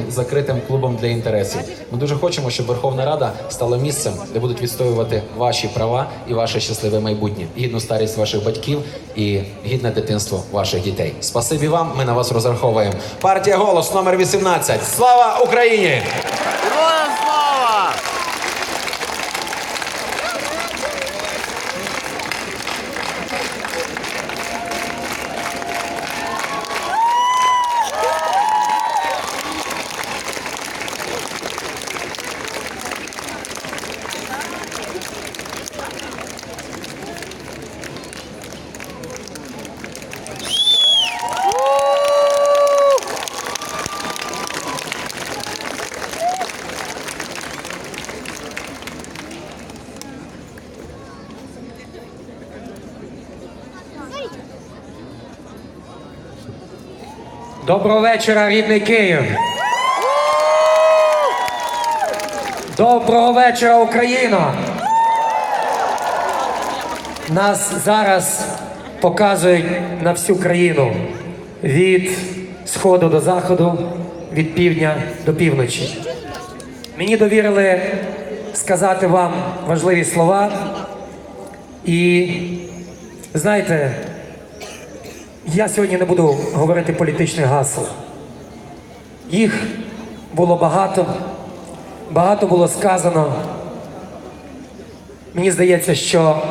Закритим клубом для інтересів. Ми дуже хочемо, щоб Верховна Рада стала місцем, де будуть відстоювати ваші права і ваше щасливе майбутнє, гідну старість ваших батьків і гідне дитинство ваших дітей. Спасибі вам, ми на вас розраховуємо. Партія «Голос» номер 18. Слава Україні! Героям слава! Доброго вечора, рідний Київ! Доброго вечора, Україна! Нас зараз показують на всю країну. Від сходу до заходу, від півдня до півночі. Мені довірили сказати вам важливі слова. І, знаєте, я сьогодні не буду говорити політичних гасел. Їх було багато, багато було сказано. Мені здається, що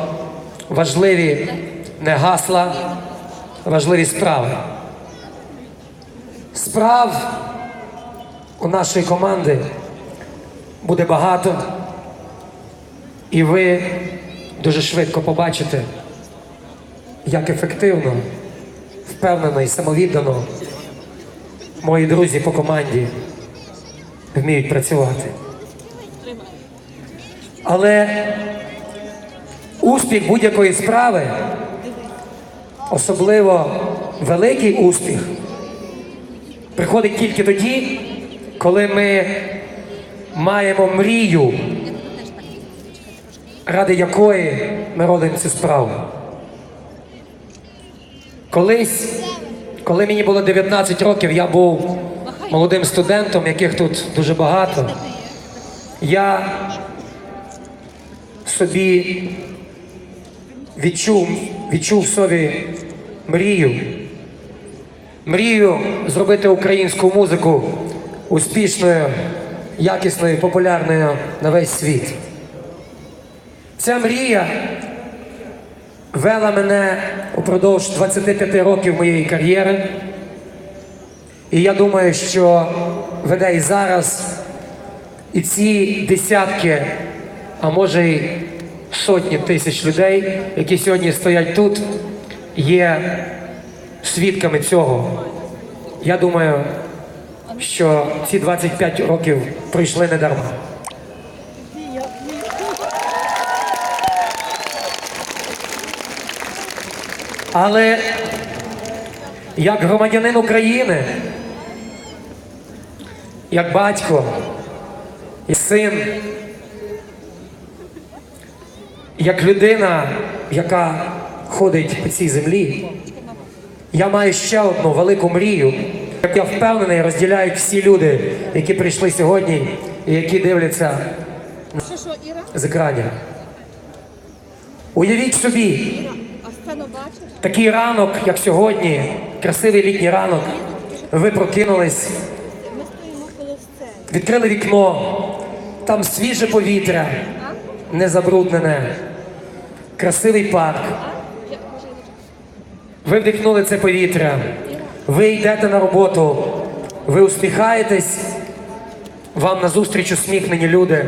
важливі не гасла, важливі справи. Справ у нашої команди буде багато, і ви дуже швидко побачите, як ефективно, впевнено і самовіддано мої друзі по команді вміють працювати. Але успіх будь-якої справи, особливо великий успіх, приходить тільки тоді, коли ми маємо мрію, ради якої ми робимо цю справу. Колись, коли мені було 19 років, я був молодим студентом, яких тут дуже багато. Я собі відчув в собі мрію зробити українську музику успішною, якісною, популярною на весь світ. Ця мрія вела мене упродовж 25 років моєї кар'єри. І я думаю, що веде і зараз. І ці десятки, а може й сотні тисяч людей, які сьогодні стоять тут, є свідками цього. Я думаю, що ці 25 років пройшли недарма. Але як громадянин України, як батько і син, як людина, яка ходить по цій землі, я маю ще одну велику мрію, як я впевнений, розділяють всі люди, які прийшли сьогодні і які дивляться з екранів. Уявіть собі, такий ранок, як сьогодні, красивий літній ранок, ви прокинулись, відкрили вікно, там свіже повітря, не забруднене, красивий парк. Ви вдихнули це повітря, ви йдете на роботу, ви усміхаєтесь, вам назустріч усміхнені люди.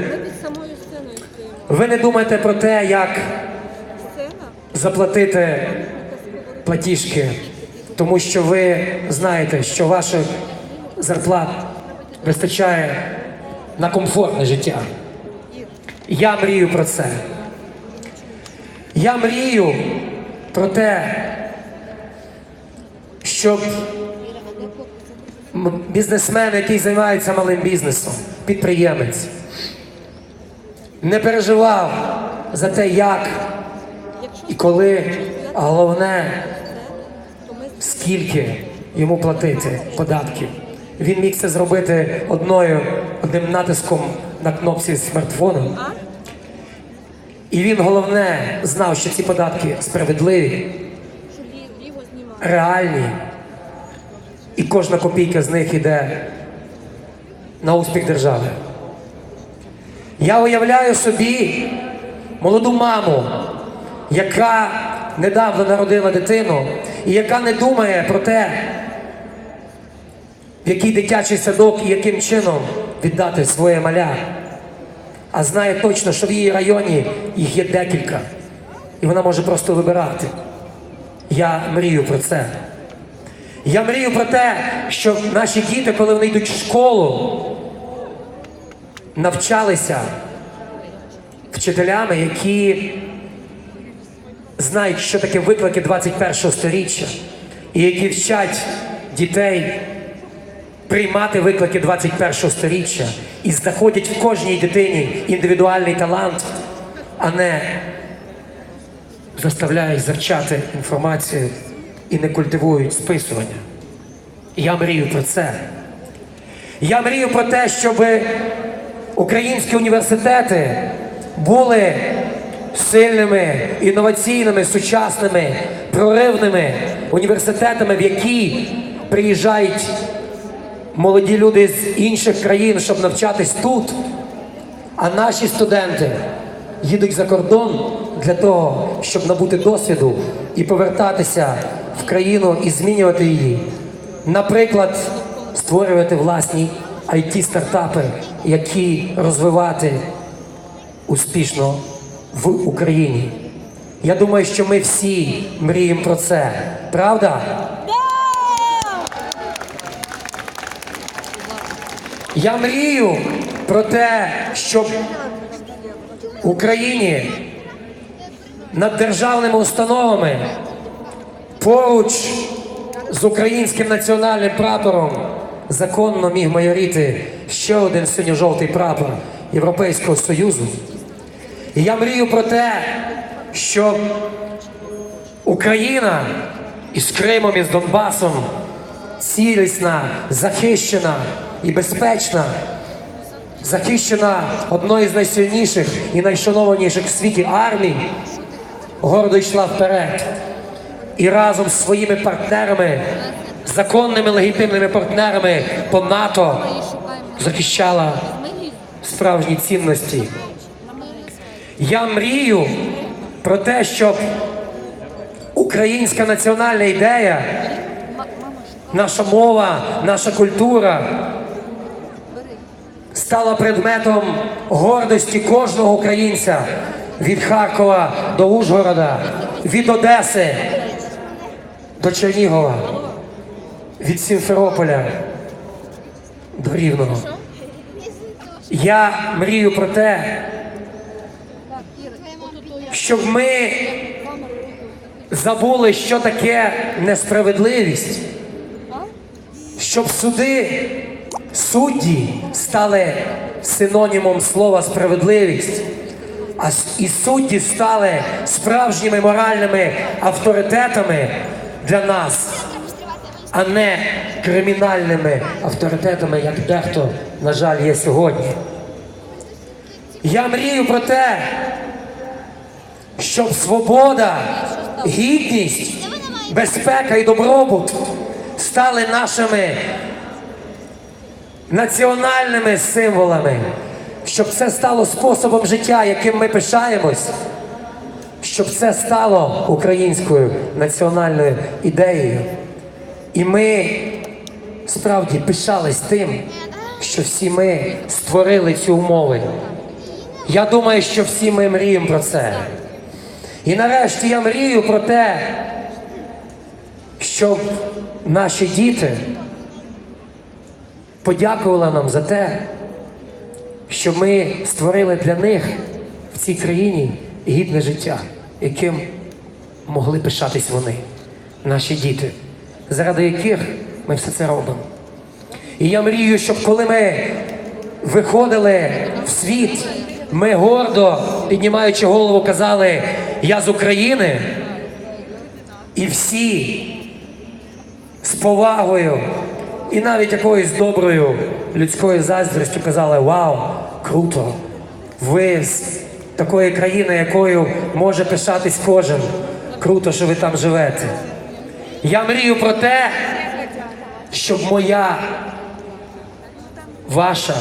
Ви не думаєте про те, як заплатити платіжки, тому що ви знаєте, що ваших зарплат вистачає на комфортне життя. Я мрію про це. Я мрію про те, щоб бізнесмен, який займається малим бізнесом, підприємець, не переживав за те, як і коли, а головне, скільки йому платити податків. він міг це зробити одним натиском на кнопці смартфону. І він, головне, знав, що ці податки справедливі, реальні, і кожна копійка з них йде на успіх держави. Я уявляю собі молоду маму, яка недавно народила дитину і яка не думає про те, в який дитячий садок і яким чином віддати своє маля, а знає точно, що в її районі їх є декілька, і вона може просто вибирати. Я мрію про це. Я мрію про те, щоб наші діти, коли вони йдуть в школу, навчалися вчителями, які знають, що таке виклики 21-го сторіччя, і які вчать дітей приймати виклики 21-го сторіччя і знаходять в кожній дитині індивідуальний талант, а не заставляють завчати інформацію і не культивують списування. Я мрію про це. Я мрію про те, щоб українські університети були сильними, інноваційними, сучасними, проривними університетами, в які приїжджають молоді люди з інших країн, щоб навчатись тут, а наші студенти їдуть за кордон для того, щоб набути досвіду і повертатися в країну і змінювати її. Наприклад, створювати власні IT-стартапи, які розвивати успішно в Україні. Я думаю, що ми всі мріємо про це. Правда? Я мрію про те, щоб в Україні над державними установами поруч з українським національним прапором законно міг майоріти ще один синьо-жовтий прапор Європейського Союзу. І я мрію про те, щоб Україна із Кримом, із Донбасом цілісна, захищена і безпечна, захищена одною з найсильніших і найшанованіших в світі армій, гордо йшла вперед і разом з своїми партнерами, законними легітимними партнерами по НАТО захищала справжні цінності. Я мрію про те, щоб українська національна ідея, наша мова, наша культура стала предметом гордості кожного українця від Харкова до Ужгорода, від Одеси до Чернігова, від Сімферополя до Рівного. Я мрію про те, щоб ми забули, що таке несправедливість, щоб судді стали синонімом слова справедливість, і судді стали справжніми моральними авторитетами для нас, а не кримінальними авторитетами, як дехто, на жаль, є сьогодні. Я мрію про те, щоб свобода, гідність, безпека і добробут стали нашими національними символами, щоб це стало способом життя, яким ми пишаємось, щоб це стало українською національною ідеєю. І ми справді пишались тим, що всі ми створили ці умови. Я думаю, що всі ми мріємо про це. І нарешті я мрію про те, щоб наші діти подякували нам за те, що ми створили для них в цій країні гідне життя, яким могли пишатись вони, наші діти, заради яких ми все це робимо. І я мрію, щоб коли ми виходили в світ, ми гордо, піднімаючи голову, казали: «Я з України», і всі з повагою і навіть якоюсь доброю людською заздрістю казали: вау, круто, ви з такої країни, якою може пишатись кожен. Круто, що ви там живете. Я мрію про те, щоб моя, ваша,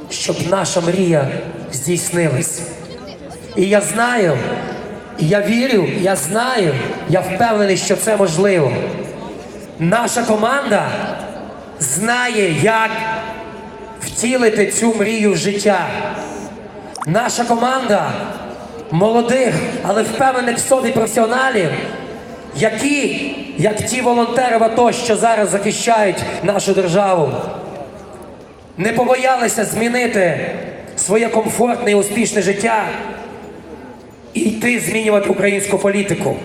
щоб наша мрія здійснилась. І я знаю, і я вірю, я знаю, я впевнений, що це можливо. Наша команда знає, як втілити цю мрію в життя. Наша команда молодих, але впевнених в собі професіоналів, які, як ті волонтери в АТО, що зараз захищають нашу державу, не побоялися змінити своє комфортне і успішне життя і йти змінювати українську політику.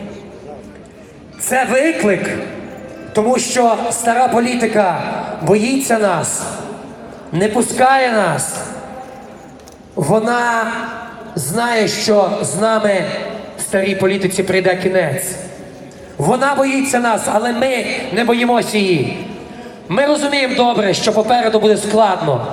Це виклик, тому що стара політика боїться нас, не пускає нас. Вона знає, що з нами в старій політиці прийде кінець. Вона боїться нас, але ми не боїмося її. Ми розуміємо добре, що попереду буде складно.